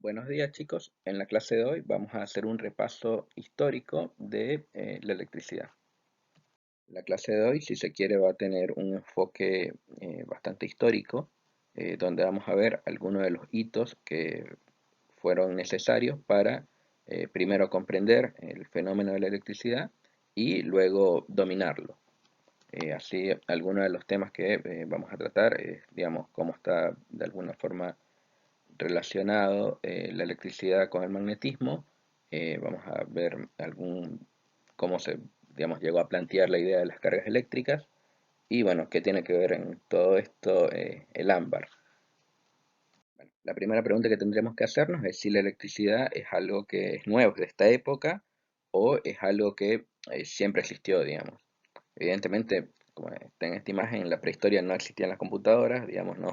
Buenos días chicos, en la clase de hoy vamos a hacer un repaso histórico de la electricidad. La clase de hoy, si se quiere, va a tener un enfoque bastante histórico, donde vamos a ver algunos de los hitos que fueron necesarios para primero comprender el fenómeno de la electricidad y luego dominarlo. Así, algunos de los temas que vamos a tratar es, digamos, cómo está de alguna forma relacionado la electricidad con el magnetismo. Vamos a ver cómo se, digamos, llegó a plantear la idea de las cargas eléctricas y bueno, qué tiene que ver en todo esto el ámbar. Bueno, la primera pregunta que tendremos que hacernos es si la electricidad es algo que es nuevo de esta época o es algo que siempre existió, digamos. Evidentemente, como está en esta imagen, en la prehistoria no existían las computadoras, digamos, no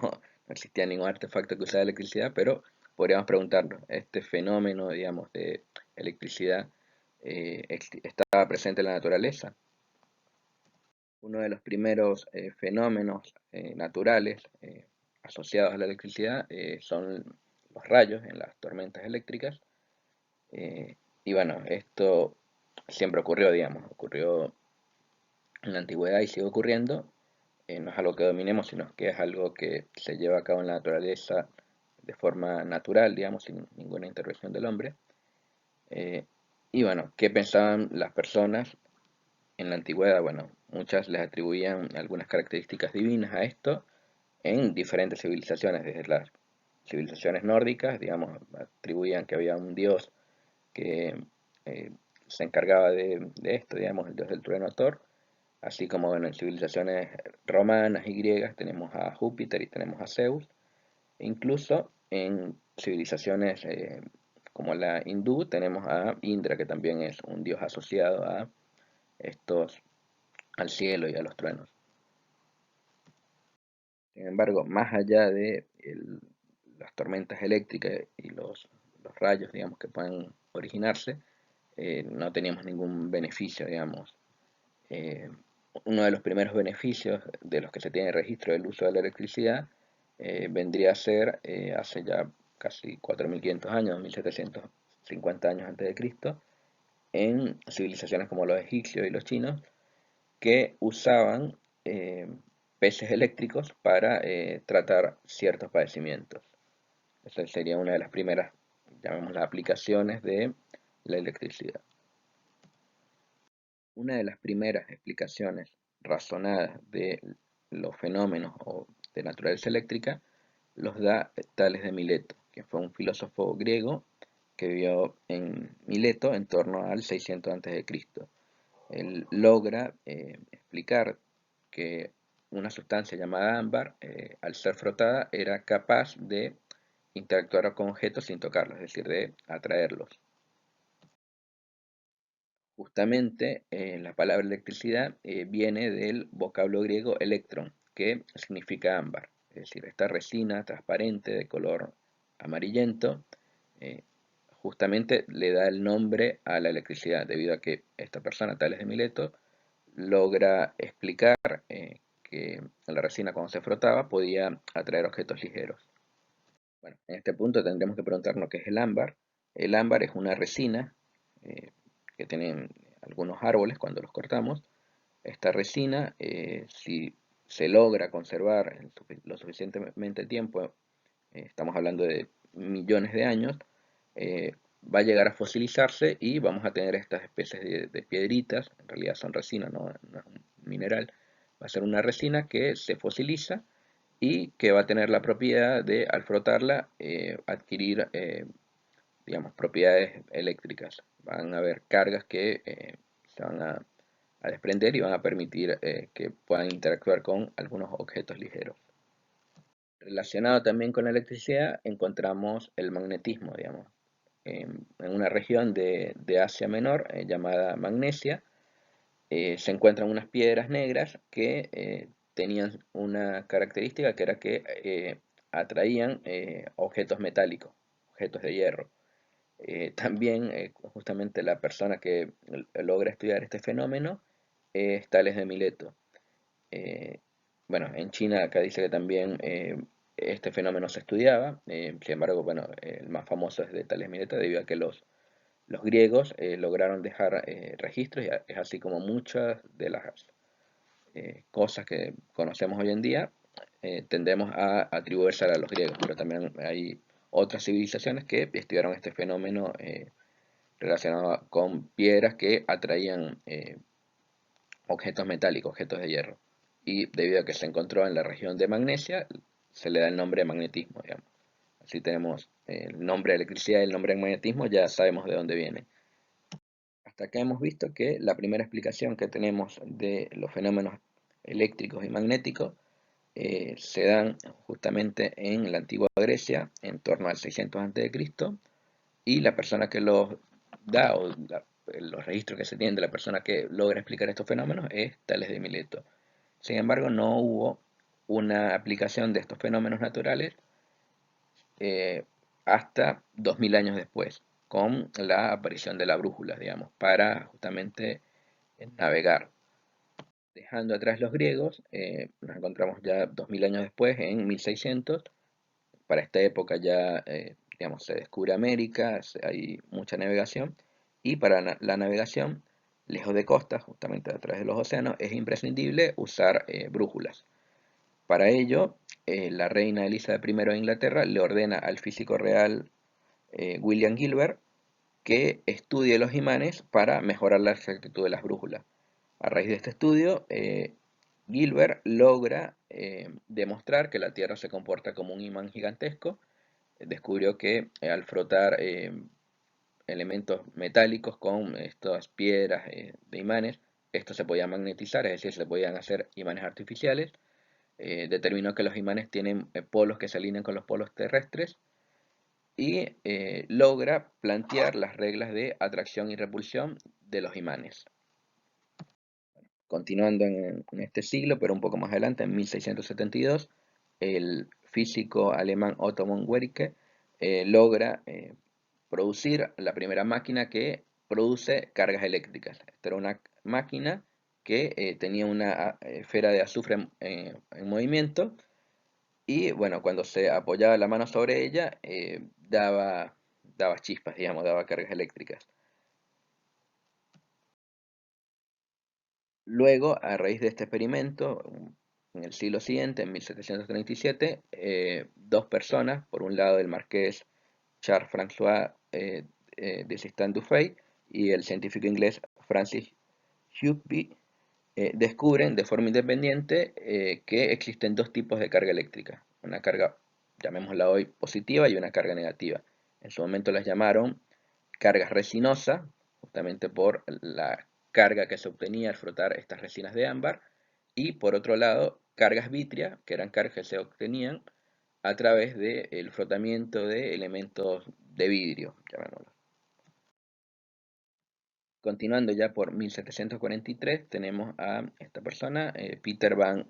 existía ningún artefacto que usara electricidad, pero podríamos preguntarnos, ¿este fenómeno, digamos, de electricidad estaba presente en la naturaleza? Uno de los primeros fenómenos naturales asociados a la electricidad son los rayos en las tormentas eléctricas. eh, y bueno, esto siempre ocurrió, digamos, ocurrió en la antigüedad y sigue ocurriendo. No es algo que dominemos, sino que es algo que se lleva a cabo en la naturaleza de forma natural, digamos, sin ninguna intervención del hombre. Eh, y bueno, ¿qué pensaban las personas en la antigüedad? Bueno, muchas les atribuían algunas características divinas a esto en diferentes civilizaciones, desde las civilizaciones nórdicas, digamos, atribuían que había un dios que eh, se encargaba de esto, digamos, el dios del trueno Thor, así como bueno, en civilizaciones romanas y griegas tenemos a Júpiter y tenemos a Zeus, e incluso en civilizaciones como la hindú tenemos a Indra, que también es un dios asociado a estos, al cielo y a los truenos. Sin embargo, más allá de las tormentas eléctricas y los rayos, digamos, que pueden originarse, no teníamos ningún beneficio, digamos. Eh, Uno de los primeros beneficios de los que se tiene registro del uso de la electricidad vendría a ser hace ya casi 4.500 años, 1.750 años antes de Cristo, en civilizaciones como los egipcios y los chinos, que usaban eh, peces eléctricos para tratar ciertos padecimientos. Esa sería una de las primeras, llamémoslas, aplicaciones de la electricidad. Una de las primeras explicaciones razonadas de los fenómenos o de naturaleza eléctrica los da Tales de Mileto, que fue un filósofo griego que vivió en Mileto en torno al 600 a.C. Él logra explicar que una sustancia llamada ámbar, al ser frotada, era capaz de interactuar con objetos sin tocarlos, es decir, de atraerlos. Justamente la palabra electricidad viene del vocablo griego electron, que significa ámbar, es decir, esta resina transparente de color amarillento, eh, justamente le da el nombre a la electricidad, debido a que esta persona, Tales de Mileto, logra explicar que la resina cuando se frotaba podía atraer objetos ligeros. Bueno, en este punto tendremos que preguntarnos qué es el ámbar. El ámbar es una resina eh, que tienen algunos árboles cuando los cortamos. Esta resina, si se logra conservar lo suficientemente tiempo, estamos hablando de millones de años, va a llegar a fosilizarse y vamos a tener estas especies de piedritas, en realidad son resina, no es un mineral, va a ser una resina que se fosiliza y que va a tener la propiedad de, al frotarla, adquirir, digamos, propiedades eléctricas. Van a haber cargas que se van a desprender y van a permitir que puedan interactuar con algunos objetos ligeros. Relacionado también con la electricidad encontramos el magnetismo, digamos, en una región de Asia Menor llamada Magnesia. Se encuentran unas piedras negras que tenían una característica que era que atraían objetos metálicos, objetos de hierro. También justamente la persona que logra estudiar este fenómeno es Tales de Mileto. Eh, bueno, en China acá dice que también este fenómeno se estudiaba. Sin embargo, bueno, el más famoso es de Tales Mileta, debido a que los griegos lograron dejar registros, y es así como muchas de las cosas que conocemos hoy en día tendemos a atribuírsela a los griegos, pero también hay otras civilizaciones que estudiaron este fenómeno relacionado con piedras que atraían objetos metálicos, objetos de hierro. Y debido a que se encontró en la región de Magnesia, se le da el nombre de magnetismo, digamos. Así tenemos el nombre de electricidad y el nombre de magnetismo, ya sabemos de dónde viene. Hasta acá hemos visto que la primera explicación que tenemos de los fenómenos eléctricos y magnéticos se dan justamente en la antigua Grecia, en torno al 600 a.C., y la persona que los da, los registros que se tienen de la persona que logra explicar estos fenómenos es Tales de Mileto. Sin embargo, no hubo una aplicación de estos fenómenos naturales eh, hasta 2000 años después, con la aparición de la brújula, digamos, para justamente navegar. Dejando atrás los griegos, nos encontramos ya 2000 años después, en 1600. Para esta época ya, digamos, se descubre América, hay mucha navegación, y para la navegación, lejos de costas, justamente a través de los océanos, es imprescindible usar brújulas. Para ello, la reina Elizabeth I de Inglaterra le ordena al físico real William Gilbert que estudie los imanes para mejorar la exactitud de las brújulas. A raíz de este estudio, Gilbert logra demostrar que la Tierra se comporta como un imán gigantesco. Descubrió que al frotar elementos metálicos con estas piedras de imanes, esto se podía magnetizar, es decir, se podían hacer imanes artificiales. Determinó que los imanes tienen polos que se alinean con los polos terrestres, y logra plantear las reglas de atracción y repulsión de los imanes. Continuando en este siglo, pero un poco más adelante, en 1672, el físico alemán Otto von Guericke logra producir la primera máquina que produce cargas eléctricas. Esta era una máquina que tenía una esfera de azufre en movimiento, y bueno, cuando se apoyaba la mano sobre ella, daba chispas, digamos, daba cargas eléctricas. Luego, a raíz de este experimento, en el siglo siguiente, en 1737, dos personas, por un lado el marqués Charles-François de Sistan-Dufay y el científico inglés Francis Hughes, descubren de forma independiente que existen dos tipos de carga eléctrica, una carga, llamémosla hoy, positiva, y una carga negativa. En su momento las llamaron cargas resinosas, justamente por la carga que se obtenía al frotar estas resinas de ámbar, y por otro lado, cargas vítreas, que eran cargas que se obtenían a través del frotamiento de elementos de vidrio, llamémoslo. Continuando ya por 1743, tenemos a esta persona, Peter van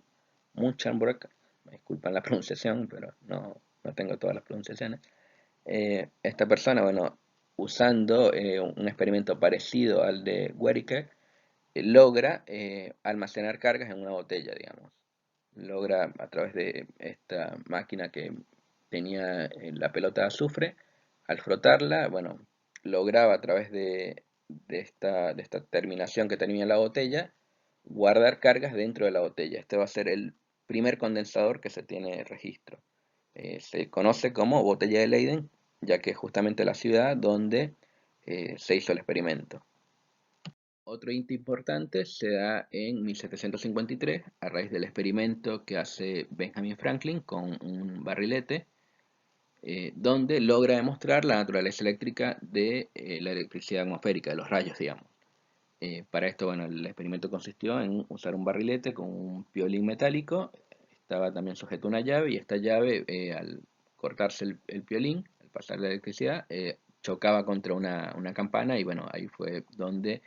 Munchenbroek. Me disculpan la pronunciación, pero no tengo todas las pronunciaciones. Esta persona, bueno, usando un experimento parecido al de Guericke, logra almacenar cargas en una botella, digamos. Logra, a través de esta máquina que tenía la pelota de azufre, al frotarla, bueno, lograba, a través de esta terminación que tenía la botella, guardar cargas dentro de la botella. Este va a ser el primer condensador que se tiene registro. Se conoce como botella de Leyden, ya que es justamente la ciudad donde se hizo el experimento. Otro hito importante se da en 1753, a raíz del experimento que hace Benjamin Franklin con un barrilete, donde logra demostrar la naturaleza eléctrica de la electricidad atmosférica, de los rayos, digamos. Para esto, bueno, el experimento consistió en usar un barrilete con un piolín metálico. Estaba también sujeto a una llave, y esta llave, al cortarse el piolín, al pasar la electricidad, chocaba contra una campana, y bueno, ahí fue donde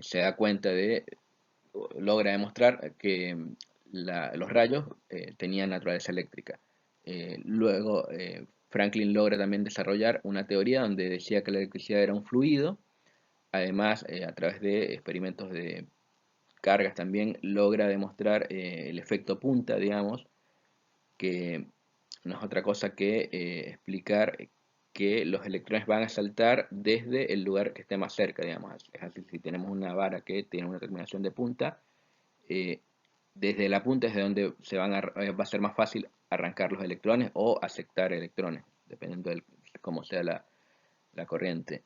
se da cuenta logra demostrar que los rayos tenían naturaleza eléctrica. Luego, Franklin logra también desarrollar una teoría donde decía que la electricidad era un fluido. Además, a través de experimentos de cargas también logra demostrar el efecto punta, digamos, que no es otra cosa que explicar que los electrones van a saltar desde el lugar que esté más cerca, digamos. Es así, si tenemos una vara que tiene una terminación de punta, eh, desde la punta es de donde va a ser más fácil arrancar los electrones o aceptar electrones, dependiendo de cómo sea la corriente.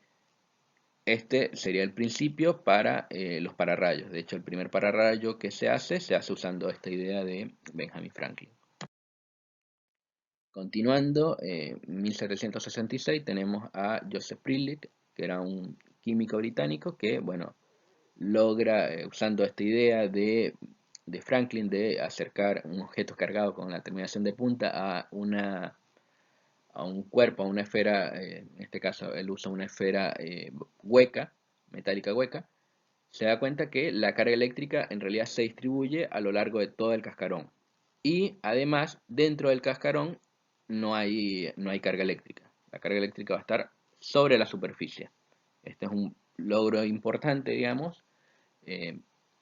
Este sería el principio para los pararrayos. De hecho, el primer pararrayo que se hace usando esta idea de Benjamin Franklin. Continuando, en 1766 tenemos a Joseph Priestley, que era un químico británico que, bueno, logra, usando esta idea de Franklin de acercar un objeto cargado con la terminación de punta a un cuerpo, a una esfera, en este caso él usa una esfera hueca, metálica hueca, se da cuenta que la carga eléctrica en realidad se distribuye a lo largo de todo el cascarón. Y además, dentro del cascarón no hay carga eléctrica. La carga eléctrica va a estar sobre la superficie. Este es un logro importante, digamos, eh,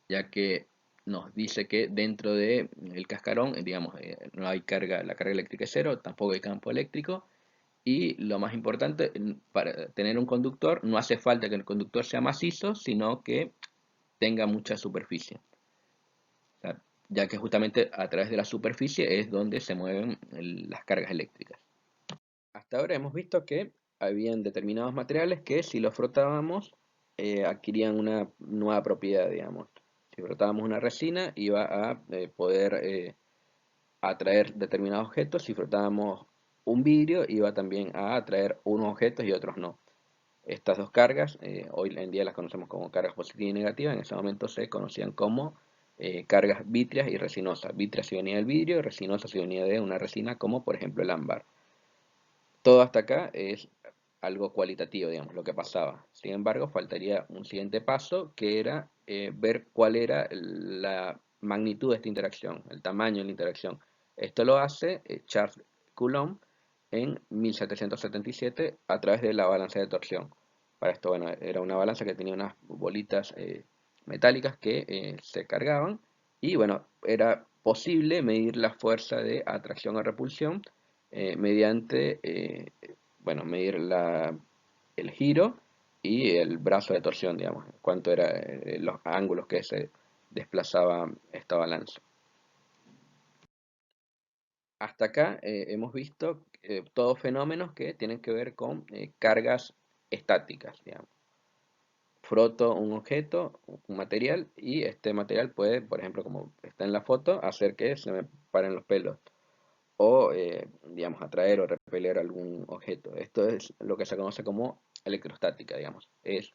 ya que nos dice que dentro del cascarón, digamos, no hay carga, la carga eléctrica es cero, tampoco hay campo eléctrico, y lo más importante, para tener un conductor, no hace falta que el conductor sea macizo, sino que tenga mucha superficie. O sea, ya que justamente a través de la superficie es donde se mueven las cargas eléctricas. Hasta ahora hemos visto que habían determinados materiales que si los frotábamos adquirían una nueva propiedad, digamos. Si frotábamos una resina iba a poder atraer determinados objetos, si frotábamos un vidrio iba también a atraer unos objetos y otros no. Estas dos cargas, hoy en día las conocemos como cargas positiva y negativa, en ese momento se conocían como cargas vítreas y resinosas. Vítrea si venía del vidrio y resinosa si venía de una resina como por ejemplo el ámbar. Todo hasta acá es algo cualitativo, digamos, lo que pasaba. Sin embargo, faltaría un siguiente paso que era ver cuál era la magnitud de esta interacción, el tamaño de la interacción. Esto lo hace Charles Coulomb en 1777 a través de la balanza de torsión. Para esto, bueno, era una balanza que tenía unas bolitas metálicas que se cargaban y, bueno, era posible medir la fuerza de atracción o repulsión mediante, bueno, medir el giro y el brazo de torsión, digamos, cuánto eran los ángulos que se desplazaba esta balanza. Hasta acá hemos visto todos fenómenos que tienen que ver con cargas estáticas, digamos. Froto un objeto, un material, y este material puede, por ejemplo, como está en la foto, hacer que se me paren los pelos o, digamos, atraer o repeler algún objeto. Esto es lo que se conoce como electrostática, digamos. Es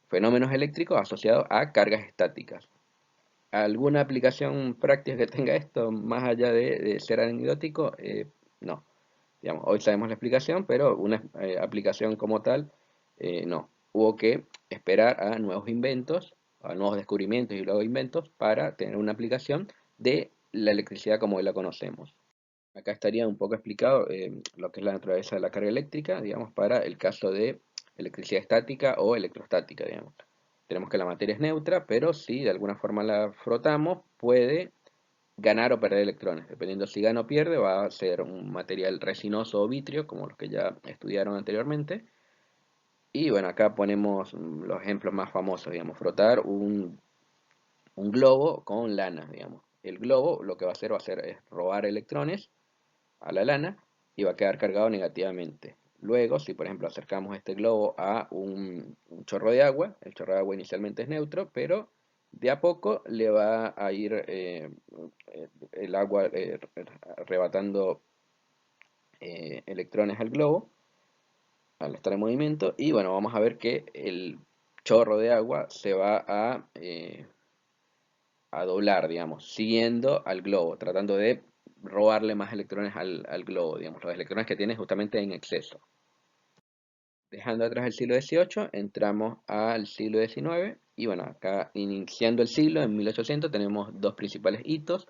fenómenos eléctricos asociados a cargas estáticas. ¿Alguna aplicación práctica que tenga esto, más allá de ser anecdótico? No. Digamos, hoy sabemos la explicación, pero una aplicación como tal, no. Hubo que esperar a nuevos inventos, a nuevos descubrimientos y luego inventos para tener una aplicación de la electricidad como hoy la conocemos. Acá estaría un poco explicado lo que es la naturaleza de la carga eléctrica, digamos, para el caso de electricidad estática o electrostática, digamos. Tenemos que la materia es neutra, pero si de alguna forma la frotamos, puede ganar o perder electrones. Dependiendo si gana o pierde, va a ser un material resinoso o vitrio, como los que ya estudiaron anteriormente. Y bueno, acá ponemos los ejemplos más famosos, digamos, frotar un globo con lana, digamos. El globo lo que va a hacer es robar electrones a la lana y va a quedar cargado negativamente. Luego, si por ejemplo acercamos este globo a un chorro de agua, el chorro de agua inicialmente es neutro, pero de a poco le va a ir el agua arrebatando electrones al globo al estar en movimiento y bueno, vamos a ver que el chorro de agua se va a doblar, digamos, siguiendo al globo, tratando de robarle más electrones al globo, digamos, los electrones que tiene justamente en exceso. Dejando atrás el siglo XVIII, entramos al siglo XIX y bueno, acá iniciando el siglo, en 1800, tenemos dos principales hitos.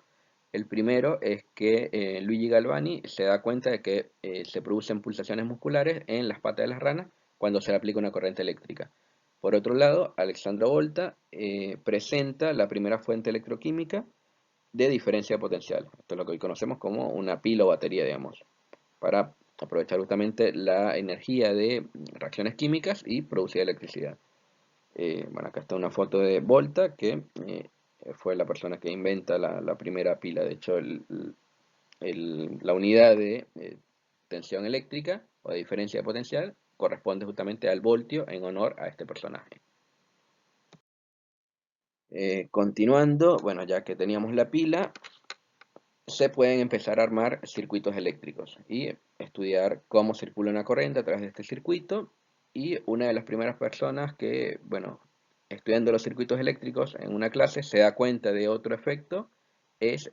El primero es que Luigi Galvani se da cuenta de que se producen pulsaciones musculares en las patas de las ranas cuando se le aplica una corriente eléctrica. Por otro lado, Alexandra Volta presenta la primera fuente electroquímica de diferencia potencial. Esto es lo que hoy conocemos como una pila o batería, digamos. para aprovechar justamente la energía de reacciones químicas y producir electricidad. Bueno, acá está una foto de Volta, que fue la persona que inventa la primera pila. De hecho, la unidad de tensión eléctrica o de diferencia de potencial corresponde justamente al voltio en honor a este personaje. Continuando, bueno, ya que teníamos la pila, se pueden empezar a armar circuitos eléctricos y estudiar cómo circula una corriente a través de este circuito. Y una de las primeras personas que, bueno, estudiando los circuitos eléctricos en una clase se da cuenta de otro efecto es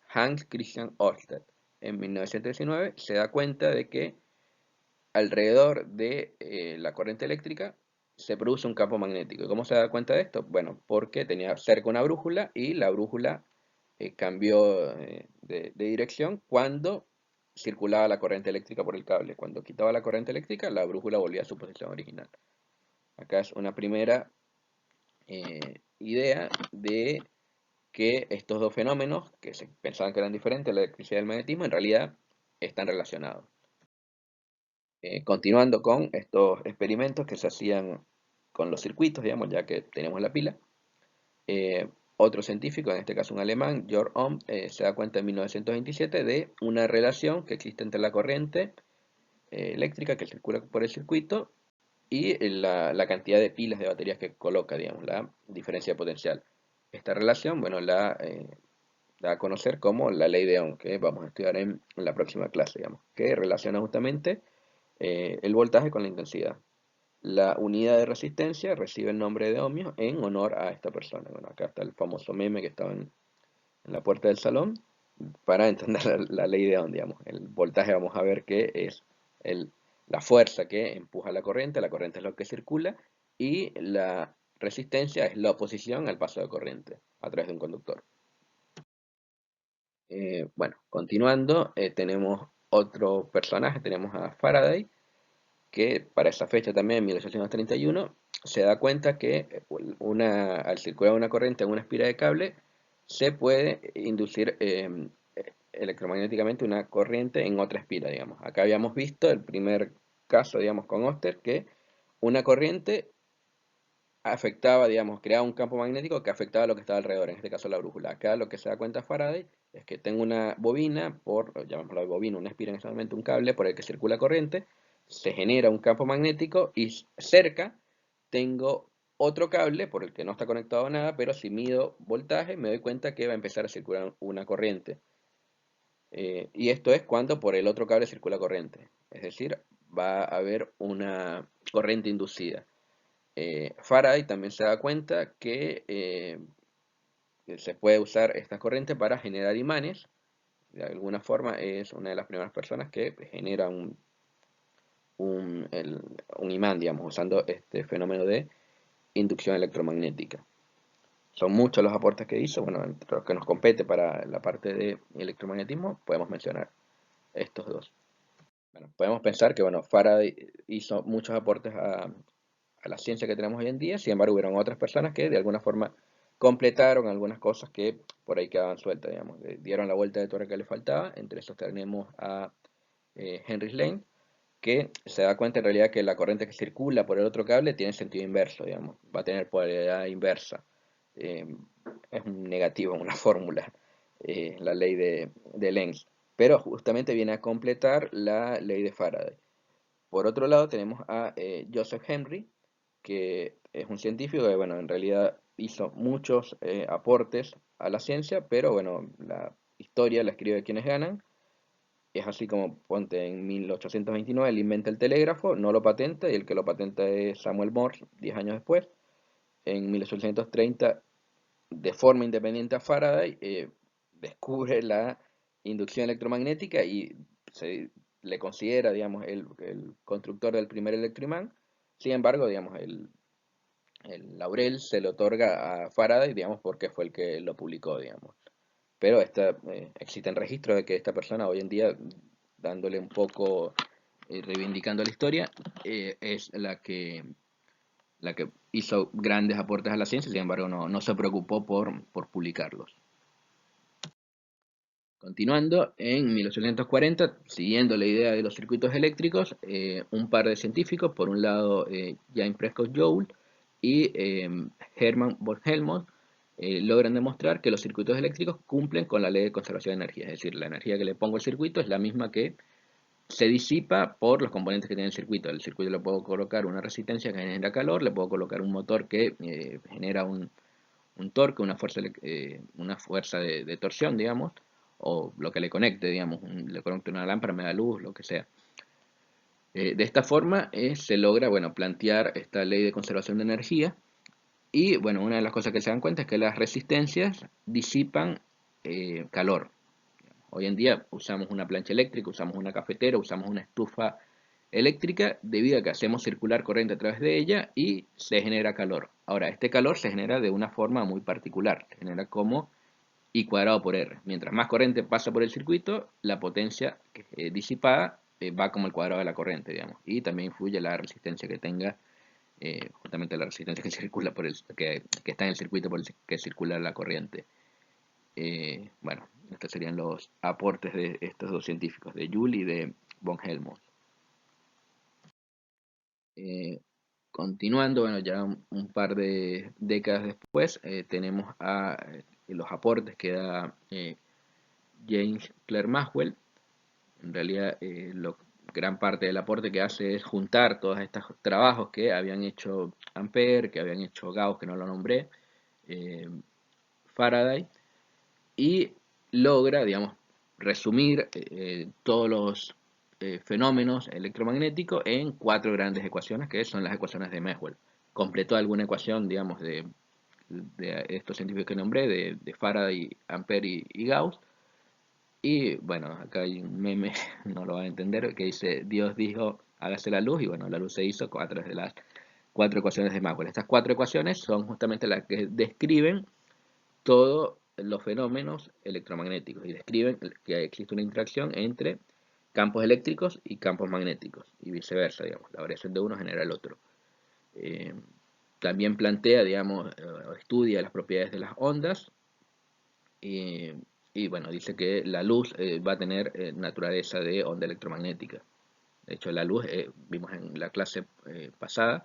Hans Christian Ørsted. En 1919 se da cuenta de que alrededor de la corriente eléctrica se produce un campo magnético. ¿Y cómo se da cuenta de esto? Bueno, porque tenía cerca una brújula y la brújula cambió de dirección cuando circulaba la corriente eléctrica por el cable. Cuando quitaba la corriente eléctrica, la brújula volvía a su posición original. Acá es una primera idea de que estos dos fenómenos, que se pensaban que eran diferentes, la electricidad y el magnetismo, en realidad están relacionados. Continuando con estos experimentos que se hacían con los circuitos, digamos, ya que tenemos la pila, otro científico, en este caso un alemán, Georg Ohm, se da cuenta en 1927 de una relación que existe entre la corriente eléctrica que circula por el circuito y la cantidad de pilas de baterías que coloca, digamos, la diferencia de potencial. Esta relación, bueno, la da a conocer como la ley de Ohm, que vamos a estudiar en la próxima clase, digamos, que relaciona justamente el voltaje con la intensidad. La unidad de resistencia recibe el nombre de ohmios en honor a esta persona. Bueno, acá está el famoso meme que estaba en la puerta del salón para entender la ley de Ohm, digamos. El voltaje vamos a ver que es la fuerza que empuja la corriente es lo que circula, y la resistencia es la oposición al paso de corriente a través de un conductor. Bueno, continuando, tenemos otro personaje, tenemos a Faraday, que para esa fecha también, en 1831, se da cuenta que al circular una corriente en una espira de cable, se puede inducir electromagnéticamente una corriente en otra espira, digamos. Acá habíamos visto el primer caso, digamos, con Oster, que una corriente afectaba, digamos, creaba un campo magnético que afectaba lo que estaba alrededor, en este caso la brújula. Acá lo que se da cuenta Faraday es que tengo una bobina, llamémosla bobina, una espira en este momento, un cable por el que circula corriente, se genera un campo magnético y cerca tengo otro cable por el que no está conectado a nada, pero si mido voltaje me doy cuenta que va a empezar a circular una corriente. Y esto es cuando por el otro cable circula corriente, es decir, va a haber una corriente inducida. Faraday también se da cuenta que se puede usar esta corriente para generar imanes. De alguna forma es una de las primeras personas que genera un imán, digamos, usando este fenómeno de inducción electromagnética. Son muchos los aportes que hizo. Bueno, entre los que nos compete para la parte de electromagnetismo, podemos mencionar estos dos. Bueno, podemos pensar que, bueno, Faraday hizo muchos aportes a la ciencia que tenemos hoy en día. Sin embargo, hubieron otras personas que de alguna forma completaron algunas cosas que por ahí quedaban sueltas, digamos, dieron la vuelta de tuerca que le faltaba. Entre esos tenemos a Henry Lane, que se da cuenta en realidad que la corriente que circula por el otro cable tiene sentido inverso, digamos, va a tener polaridad inversa. Eh, es un negativo en una fórmula, la ley de Lenz, pero justamente viene a completar la ley de Faraday. Por otro lado tenemos a Joseph Henry, que es un científico que, bueno, en realidad hizo muchos aportes a la ciencia, pero bueno, la historia la escribe quienes ganan. Es así como, ponte, en 1829 él inventa el telégrafo, no lo patenta, y el que lo patenta es Samuel Morse, 10 años después. En 1830, de forma independiente a Faraday, descubre la inducción electromagnética y se le considera, digamos, el constructor del primer electroimán. Sin embargo, digamos, el laurel se le otorga a Faraday, digamos, porque fue el que lo publicó, digamos. Pero existen registros de que esta persona hoy en día, dándole un poco, reivindicando la historia, es la que hizo grandes aportes a la ciencia. Sin embargo no se preocupó por publicarlos. Continuando, en 1840, siguiendo la idea de los circuitos eléctricos, un par de científicos, por un lado James Prescott Joule y Hermann von Helmont, logran demostrar que los circuitos eléctricos cumplen con la ley de conservación de energía, es decir, la energía que le pongo al circuito es la misma que se disipa por los componentes que tiene el circuito. Al circuito le puedo colocar una resistencia que genera calor, le puedo colocar un motor que genera un torque, una fuerza de torsión, digamos, o lo que le conecte, digamos, le conecte una lámpara, me da luz, lo que sea. De esta forma se logra, bueno, plantear esta ley de conservación de energía y, bueno, una de las cosas que se dan cuenta es que las resistencias disipan calor. Hoy en día usamos una plancha eléctrica, usamos una cafetera, usamos una estufa eléctrica debido a que hacemos circular corriente a través de ella y se genera calor. Ahora, este calor se genera de una forma muy particular, se genera como I cuadrado por R. Mientras más corriente pasa por el circuito, la potencia disipada va como el cuadrado de la corriente, digamos. Y también influye la resistencia que tenga, justamente la resistencia que circula que está en el circuito por el que circula la corriente. Bueno, estos serían los aportes de estos dos científicos, de Joule y de von Helmont. Continuando, bueno, ya un par de décadas después, tenemos los aportes que da James Clerk Maxwell. En realidad, gran parte del aporte que hace es juntar todos estos trabajos que habían hecho Ampere, que habían hecho Gauss, que no lo nombré, eh, Faraday, y logra, digamos, resumir todos los fenómenos electromagnéticos en cuatro grandes ecuaciones, que son las ecuaciones de Maxwell. Completó alguna ecuación, digamos, de estos científicos que nombré, de Faraday, Ampere y Gauss. Y bueno, acá hay un meme, no lo van a entender, que dice, Dios dijo, hágase la luz, y bueno, la luz se hizo a través de las cuatro ecuaciones de Maxwell. Estas cuatro ecuaciones son justamente las que describen todos los fenómenos electromagnéticos y describen que existe una interacción entre campos eléctricos y campos magnéticos y viceversa, digamos, la variación de uno genera el otro. Eh, También plantea, digamos, estudia las propiedades de las ondas y bueno, dice que la luz va a tener naturaleza de onda electromagnética. De hecho, la luz, vimos en la clase pasada,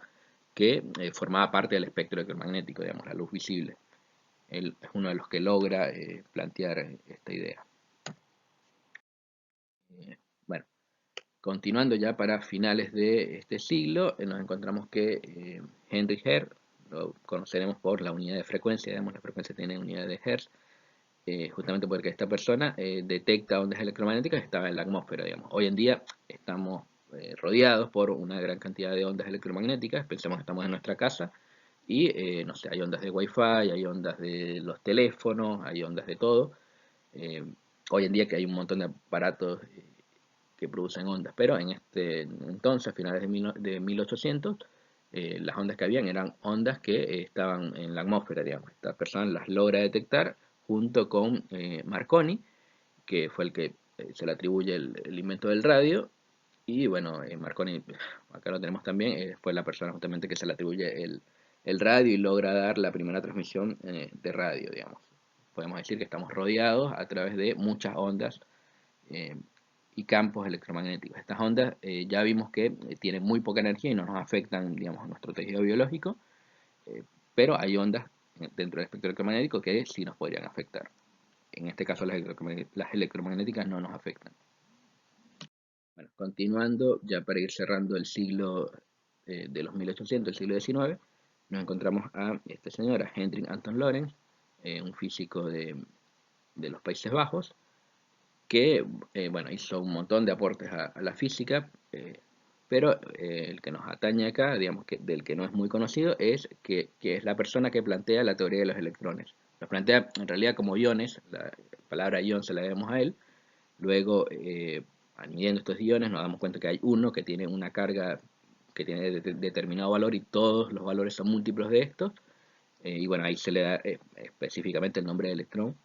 que formaba parte del espectro electromagnético, digamos, la luz visible. Él es uno de los que logra plantear esta idea. Bueno, continuando ya para finales de este siglo, nos encontramos que Henry Hertz, lo conoceremos por la unidad de frecuencia, digamos, la frecuencia tiene unidad de Hertz, justamente porque esta persona detecta ondas electromagnéticas que estaban en la atmósfera, digamos. Hoy en día estamos rodeados por una gran cantidad de ondas electromagnéticas, pensemos que estamos en nuestra casa, y no sé, hay ondas de Wi-Fi, hay ondas de los teléfonos, hay ondas de todo. Eh, Hoy en día que hay un montón de aparatos que producen ondas, pero en este entonces, a finales de 1800, las ondas que habían eran ondas que estaban en la atmósfera, digamos. Esta persona las logra detectar junto con Marconi, que fue el que se le atribuye el invento del radio, y bueno, Marconi, acá lo tenemos también, fue la persona justamente que se le atribuye el radio y logra dar la primera transmisión de radio, digamos. Podemos decir que estamos rodeados a través de muchas ondas eh, y campos electromagnéticos. Estas ondas ya vimos que tienen muy poca energía y no nos afectan, digamos, a nuestro tejido biológico, eh, pero hay ondas dentro del espectro electromagnético que sí nos podrían afectar. En este caso las electromagnéticas no nos afectan. Bueno, continuando, ya para ir cerrando el siglo de los 1800, el siglo XIX, nos encontramos a este señor, a Hendrik Anton Lorentz, un físico de los Países Bajos, que bueno, hizo un montón de aportes a la física, pero el que nos atañe acá, digamos que del que no es muy conocido, es que es la persona que plantea la teoría de los electrones. Los plantea en realidad como iones, la palabra ion se la debemos a él. Luego, midiendo estos iones, nos damos cuenta que hay uno que tiene una carga que tiene determinado valor y todos los valores son múltiplos de estos. Y bueno, ahí se le da específicamente el nombre de electrón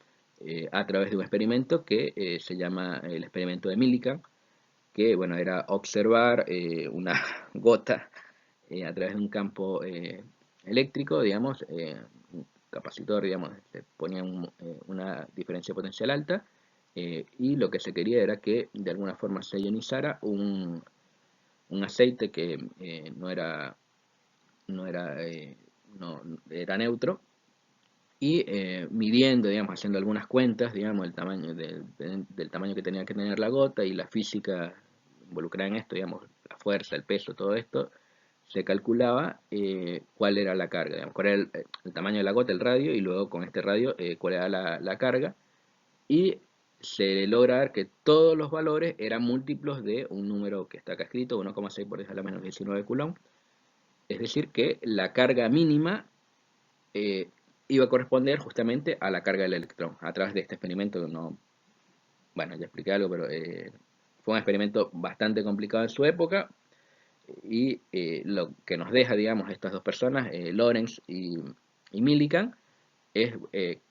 a través de un experimento que se llama el experimento de Millikan, que bueno, era observar una gota a través de un campo eléctrico, digamos, un capacitor, digamos, se ponía una diferencia potencial alta, y lo que se quería era que de alguna forma se ionizara un aceite que no era, no, era neutro, y midiendo, digamos, haciendo algunas cuentas, digamos, el tamaño del tamaño que tenía que tener la gota y la física involucrada en esto, digamos, la fuerza, el peso, todo esto, se calculaba cuál era la carga, digamos, cuál era el tamaño de la gota, el radio, y luego con este radio cuál era la carga, y se logra ver que todos los valores eran múltiplos de un número que está acá escrito, 1,6 por 10 a la menos 19 coulomb, es decir, que la carga mínima eh, iba a corresponder justamente a la carga del electrón. A través de este experimento, no, bueno, ya expliqué algo, pero fue un experimento bastante complicado en su época, y lo que nos deja, digamos, estas dos personas, Lorentz y Millikan, es,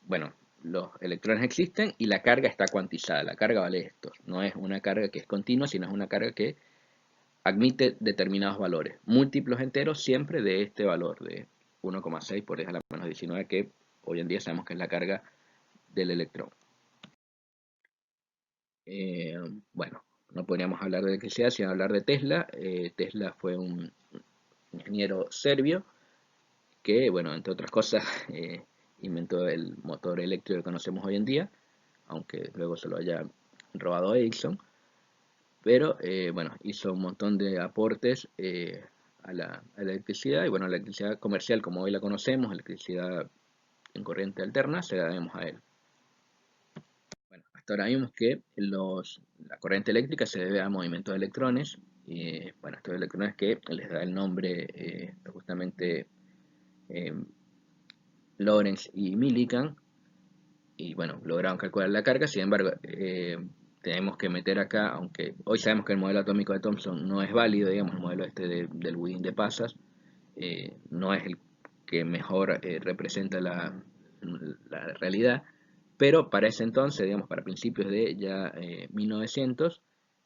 bueno, los electrones existen y la carga está cuantizada. La carga vale esto. No es una carga que es continua, sino es una carga que admite determinados valores, múltiplos enteros siempre de este valor de 1,6 por 10 a la menos 19, que hoy en día sabemos que es la carga del electrón. Bueno, no podríamos hablar de electricidad sin hablar de Tesla. Tesla fue un ingeniero serbio que, bueno, entre otras cosas, inventó el motor eléctrico que conocemos hoy en día, aunque luego se lo haya robado a Edison. Pero bueno, hizo un montón de aportes a la electricidad, y bueno, la electricidad comercial como hoy la conocemos, electricidad en corriente alterna, se la debemos a él. Bueno, hasta ahora vimos que la corriente eléctrica se debe a movimientos de electrones, y bueno, estos electrones que les da el nombre justamente eh, Lorentz y Millikan, y bueno, lograron calcular la carga. Sin embargo, tenemos que meter acá, aunque hoy sabemos que el modelo atómico de Thomson no es válido, digamos, el modelo este del budín de pasas, no es el que mejor representa la realidad, pero para ese entonces, digamos, para principios de ya 1900,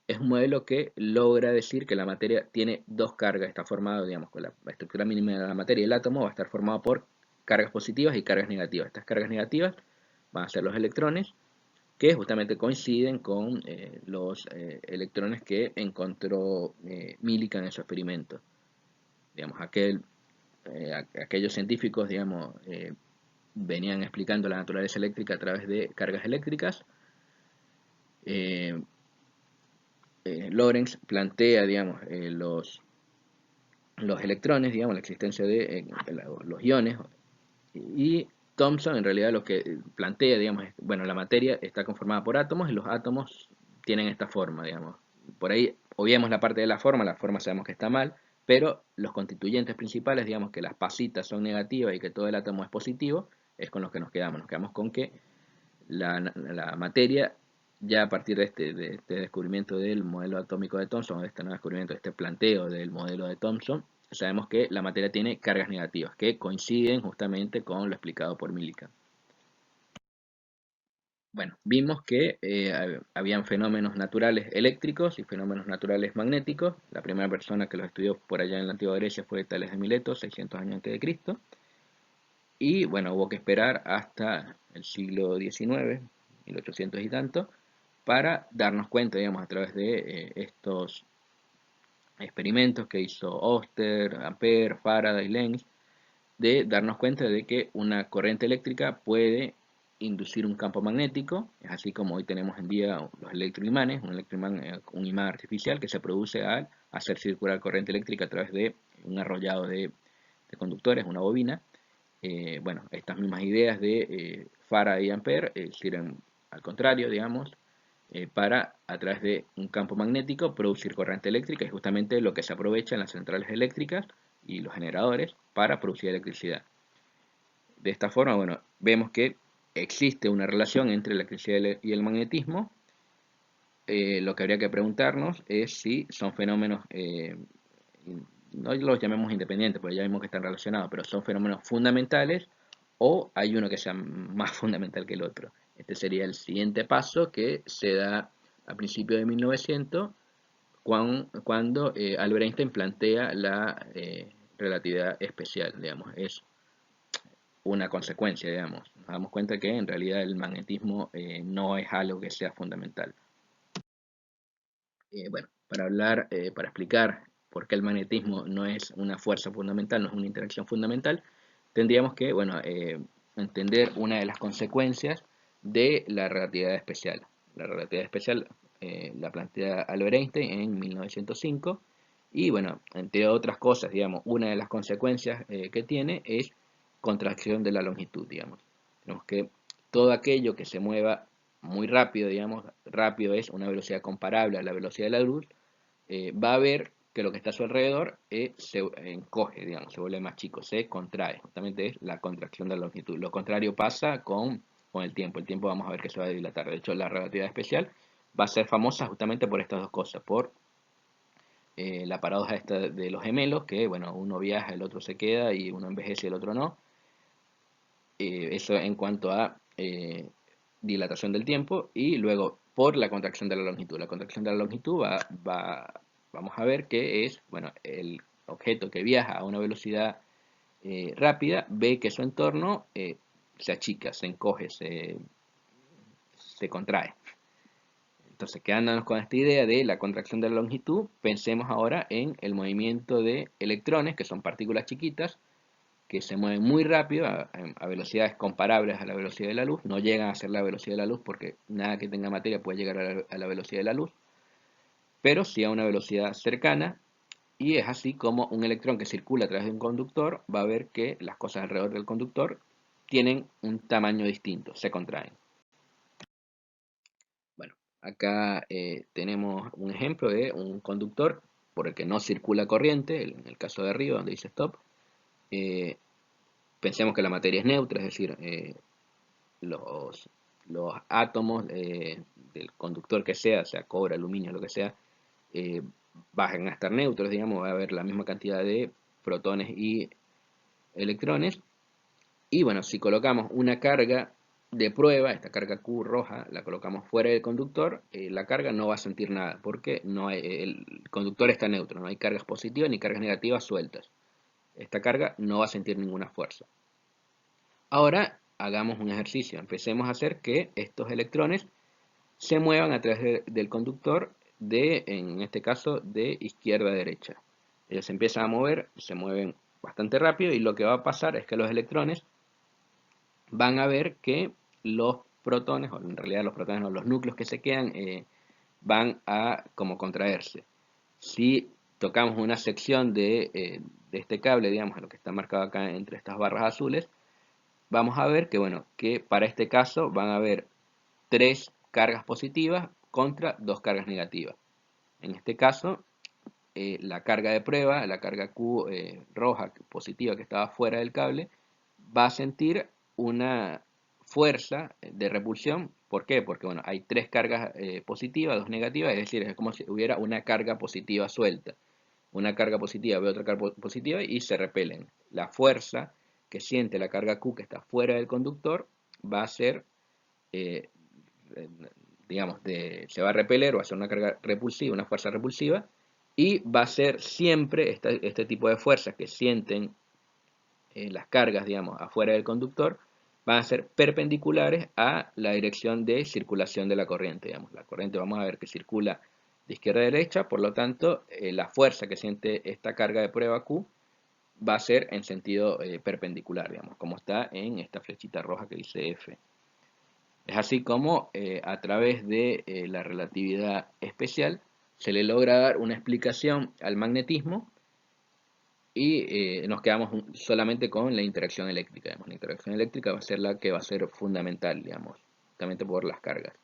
es un modelo que logra decir que la materia tiene dos cargas, está formado, digamos, con la estructura mínima de la materia, el átomo va a estar formado por cargas positivas y cargas negativas. Estas cargas negativas van a ser los electrones, que justamente coinciden con los electrones que encontró Millikan en su experimento. Digamos, aquellos científicos, digamos, venían explicando la naturaleza eléctrica a través de cargas eléctricas. Eh, Lorentz plantea, digamos, los electrones, digamos, la existencia de los iones, y Thomson en realidad lo que plantea, digamos, es, bueno, la materia está conformada por átomos y los átomos tienen esta forma, digamos. Por ahí obviamos la forma sabemos que está mal, pero los constituyentes principales, digamos que las pasitas son negativas y que todo el átomo es positivo, es con los que nos quedamos con que la materia, ya a partir de este descubrimiento del modelo atómico de Thomson, de este nuevo descubrimiento, de este planteo del modelo de Thomson, sabemos que la materia tiene cargas negativas, que coinciden justamente con lo explicado por Millikan. Bueno, vimos que habían fenómenos naturales eléctricos y fenómenos naturales magnéticos. La primera persona que los estudió por allá en la antigua Grecia fue Tales de Mileto, 600 años antes de Cristo. Y bueno, hubo que esperar hasta el siglo XIX, 1800 y tanto, para darnos cuenta, digamos, a través de estos experimentos que hizo Oster, Ampère, Faraday, Lenz, de darnos cuenta de que una corriente eléctrica puede inducir un campo magnético. Es así como hoy tenemos en día los electroimanes, un electroimán, un imán artificial que se produce al hacer circular corriente eléctrica a través de un arrollado de conductores, una bobina. Bueno, estas mismas ideas de Faraday y Ampère sirven al contrario, digamos, para, a través de un campo magnético, producir corriente eléctrica, y justamente lo que se aprovecha en las centrales eléctricas y los generadores para producir electricidad. De esta forma, bueno, vemos que existe una relación entre la electricidad y el magnetismo. Lo que habría que preguntarnos es si son fenómenos, no los llamemos independientes, porque ya vimos que están relacionados, pero son fenómenos fundamentales, o hay uno que sea más fundamental que el otro. Este sería el siguiente paso que se da a principios de 1900, cuando Albert Einstein plantea la relatividad especial, digamos. Es una consecuencia, digamos. Nos damos cuenta que en realidad el magnetismo no es algo que sea fundamental. Bueno, para explicar por qué el magnetismo no es una fuerza fundamental, no es una interacción fundamental, tendríamos que, bueno, entender una de las consecuencias de la relatividad especial. La relatividad especial la plantea Albert Einstein en 1905 y, bueno, entre otras cosas, digamos, una de las consecuencias que tiene es contracción de la longitud, digamos. Tenemos que todo aquello que se mueva muy rápido, digamos, rápido es una velocidad comparable a la velocidad de la luz, va a ver que lo que está a su alrededor se encoge, digamos, se vuelve más chico, se contrae, justamente es la contracción de la longitud. Lo contrario pasa con el tiempo vamos a ver que se va a dilatar. De hecho, la relatividad especial va a ser famosa justamente por estas dos cosas, por la paradoja esta de los gemelos, que bueno, uno viaja, el otro se queda y uno envejece y el otro no. Eso en cuanto a dilatación del tiempo y luego por la contracción de la longitud. La contracción de la longitud vamos a ver que es, bueno, el objeto que viaja a una velocidad rápida ve que su entorno se achica, se encoge, se contrae. Entonces, quedándonos con esta idea de la contracción de la longitud, pensemos ahora en el movimiento de electrones, que son partículas chiquitas, que se mueven muy rápido a velocidades comparables a la velocidad de la luz. No llegan a ser la velocidad de la luz porque nada que tenga materia puede llegar a la velocidad de la luz, pero sí a una velocidad cercana. Y es así como un electrón que circula a través de un conductor va a ver que las cosas alrededor del conductor tienen un tamaño distinto, se contraen. Bueno, acá tenemos un ejemplo de un conductor por el que no circula corriente, en el caso de arriba donde dice stop. Eh, Pensemos que la materia es neutra, es decir, los, los átomos del conductor que sea cobre, aluminio, lo que sea, eh, van a estar neutros, digamos, va a haber la misma cantidad de protones y electrones. Y bueno, si colocamos una carga de prueba, esta carga Q roja, la colocamos fuera del conductor, la carga no va a sentir nada, porque el conductor está neutro, no hay cargas positivas ni cargas negativas sueltas. Esta carga no va a sentir ninguna fuerza. Ahora hagamos un ejercicio, empecemos a hacer que estos electrones se muevan a través del conductor en este caso, de izquierda a derecha. Ellos se empiezan a mover, se mueven bastante rápido y lo que va a pasar es que los electrones van a ver que los protones, o en realidad los protones no, los núcleos que se quedan, van a como contraerse. Si tocamos una sección de este cable, digamos, lo que está marcado acá entre estas barras azules, vamos a ver que, bueno, que para este caso van a haber 3 cargas positivas contra 2 cargas negativas. En este caso, la carga de prueba, la carga Q roja positiva que estaba fuera del cable, va a sentir una fuerza de repulsión. ¿Por qué? Porque bueno, hay 3 cargas positivas, 2 negativas, es decir, es como si hubiera una carga positiva suelta. Una carga positiva ve otra carga positiva y se repelen. La fuerza que siente la carga Q que está fuera del conductor va a ser, eh, digamos, se va a repeler, va a ser una carga repulsiva, una fuerza repulsiva, y va a ser siempre este tipo de fuerzas que sienten las cargas, digamos, afuera del conductor, van a ser perpendiculares a la dirección de circulación de la corriente, digamos. La corriente vamos a ver que circula de izquierda a derecha, por lo tanto, la fuerza que siente esta carga de prueba Q va a ser en sentido perpendicular, digamos, como está en esta flechita roja que dice F. Es así como a través de la relatividad especial se le logra dar una explicación al magnetismo y nos quedamos solamente con la interacción eléctrica. Digamos. La interacción eléctrica va a ser la que va a ser fundamental, digamos, justamente por las cargas.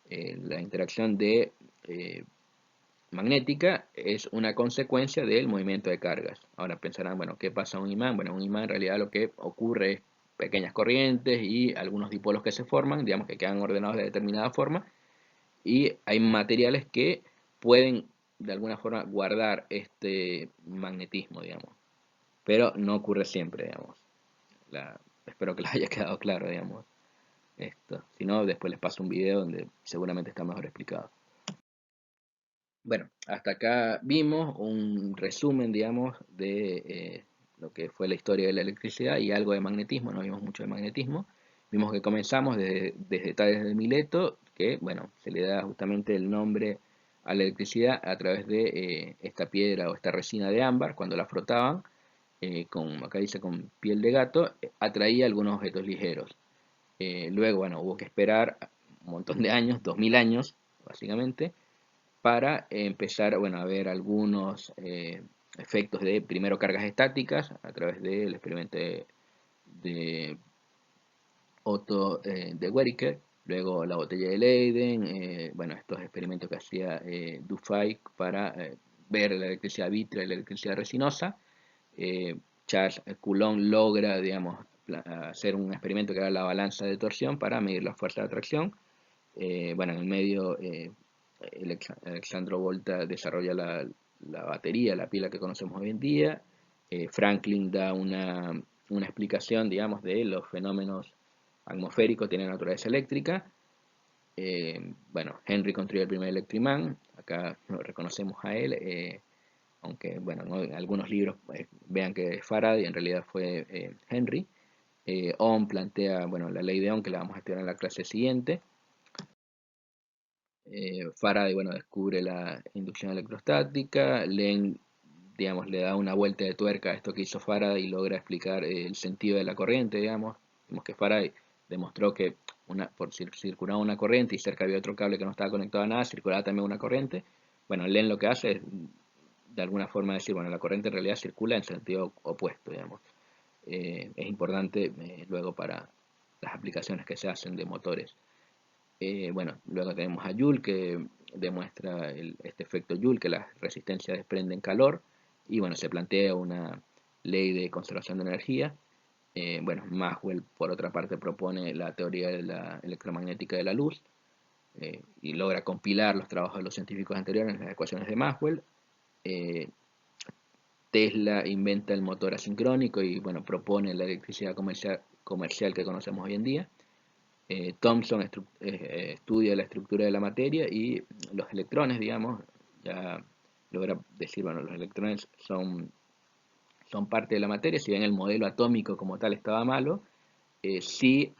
La interacción eh, magnética es una consecuencia del movimiento de cargas. Ahora pensarán, bueno, ¿qué pasa a un imán? Bueno, un imán en realidad lo que ocurre es pequeñas corrientes y algunos dipolos que se forman, digamos que quedan ordenados de determinada forma, y hay materiales que pueden de alguna forma guardar este magnetismo, digamos, pero no ocurre siempre, digamos. Espero que les haya quedado claro, digamos, esto. Si no, después les paso un video donde seguramente está mejor explicado. Bueno, hasta acá vimos un resumen, digamos, de lo que fue la historia de la electricidad y algo de magnetismo, no vimos mucho de magnetismo. Vimos que comenzamos desde Tales de Mileto, que bueno, se le da justamente el nombre a la electricidad a través de esta piedra o esta resina de ámbar, cuando la frotaban, acá dice con piel de gato, atraía algunos objetos ligeros. Luego, bueno, hubo que esperar un montón de años, 2000 años, básicamente, para empezar, bueno, a ver algunos efectos de, primero, cargas estáticas, a través del experimento de Otto de Guericke, luego la botella de Leyden, bueno, estos experimentos que hacía Dufay para ver la electricidad vítrea y la electricidad resinosa. eh, Charles Coulomb logra, digamos, hacer un experimento que era la balanza de torsión para medir la fuerza de atracción. Bueno, en el medio, Alexandro Volta desarrolla la batería, la pila que conocemos hoy en día. Franklin da una explicación, digamos, de los fenómenos atmosféricos tienen naturaleza eléctrica. Bueno, Henry construyó el primer electrimán, acá lo reconocemos a él, aunque bueno, ¿no? En algunos libros vean que es Faraday, en realidad fue Henry. Ohm plantea, bueno, la ley de Ohm, que la vamos a estudiar en la clase siguiente. Faraday, bueno, descubre la inducción electrostática. Len, digamos, le da una vuelta de tuerca a esto que hizo Faraday y logra explicar el sentido de la corriente, digamos. Vemos que Faraday demostró que por circulaba una corriente y cerca había otro cable que no estaba conectado a nada, circulaba también una corriente. Bueno, Len lo que hace es, de alguna forma, decir, bueno, la corriente en realidad circula en sentido opuesto, digamos. Es importante luego para las aplicaciones que se hacen de motores. Bueno, luego tenemos a Joule que demuestra este efecto Joule, que las resistencias desprenden calor, y bueno, se plantea una ley de conservación de energía. Bueno, Maxwell por otra parte propone la teoría de la electromagnética de la luz, y logra compilar los trabajos de los científicos anteriores en las ecuaciones de Maxwell. Eh, Tesla inventa el motor asincrónico y bueno, propone la electricidad comercial que conocemos hoy en día. Thomson estudia la estructura de la materia y los electrones, digamos, ya logra decir, bueno, los electrones son parte de la materia, si bien el modelo atómico como tal estaba malo, sí,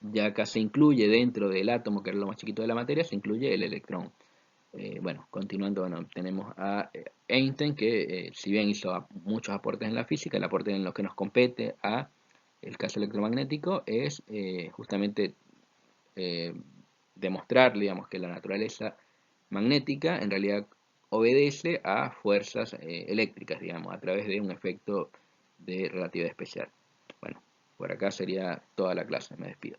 ya acá se incluye dentro del átomo, que era lo más chiquito de la materia, se incluye el electrón. Bueno, continuando, bueno, tenemos a Einstein, que si bien hizo muchos aportes en la física, el aporte en lo que nos compete a el caso electromagnético es justamente eh, demostrar, digamos, que la naturaleza magnética en realidad obedece a fuerzas eléctricas, digamos, a través de un efecto de relatividad especial. Bueno, por acá sería toda la clase, me despido.